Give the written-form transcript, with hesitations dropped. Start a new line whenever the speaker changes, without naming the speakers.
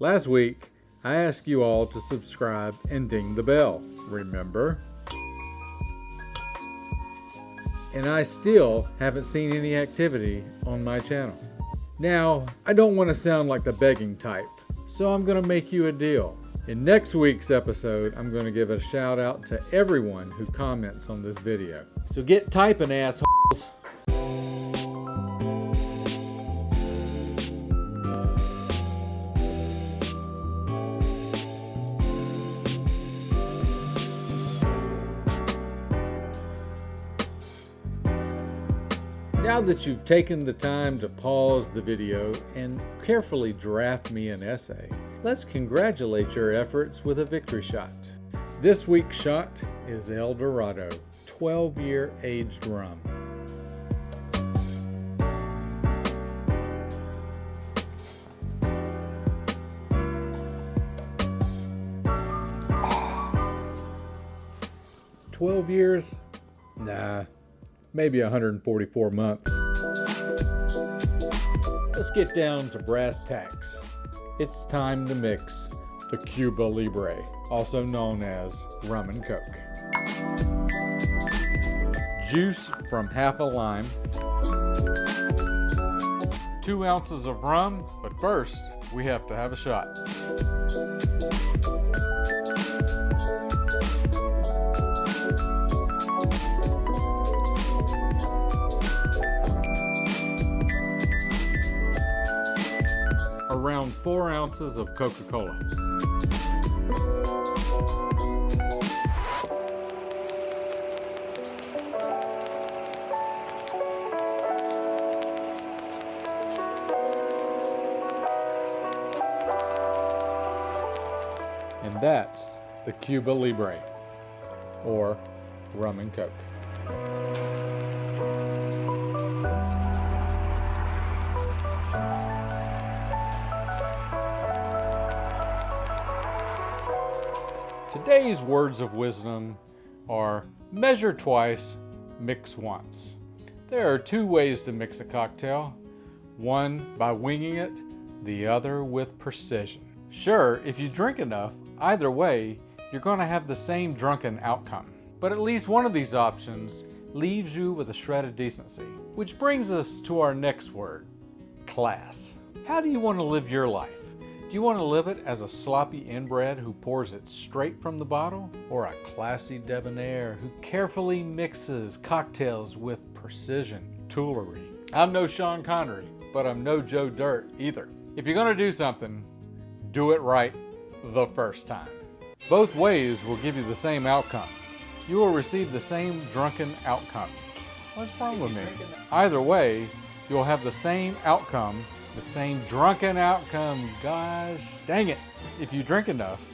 Last week, I asked you all to subscribe and ding the bell, remember? And I still haven't seen any activity on my channel. Now, I don't want to sound like the begging type, so I'm going to make you a deal. In next week's episode, I'm going to give a shout out to everyone who comments on this video. So get typing, assholes. Now that you've taken the time to pause the video and carefully draft me an essay, let's congratulate your efforts with a victory shot. This week's shot is El Dorado 12-year aged rum. Ah. 12 years? Nah. Maybe 144 months. Let's get down to brass tacks. It's time to mix the Cuba Libre, also known as Rum and Coke. Juice from half a lime. 2 ounces of rum, but first we have to have a shot. Around 4 ounces of Coca-Cola. And that's the Cuba Libre, or Rum and Coke. Today's words of wisdom are measure twice, mix once. There are 2 ways to mix a cocktail. One by winging it, the other with precision. Sure, if you drink enough, either way, you're going to have the same drunken outcome. But at least one of these options leaves you with a shred of decency. Which brings us to our next word, class. How do you want to live your life? Do you want to live it as a sloppy inbred who pours it straight from the bottle? Or a classy debonair who carefully mixes cocktails with precision, toolery? I'm no Sean Connery, but I'm no Joe Dirt either. If you're going to do something, do it right the first time. Both ways will give you the same outcome. You will receive the same drunken outcome. What's wrong with me? Either way, you'll have the same outcome. The same drunken outcome, gosh dang it. If you drink enough,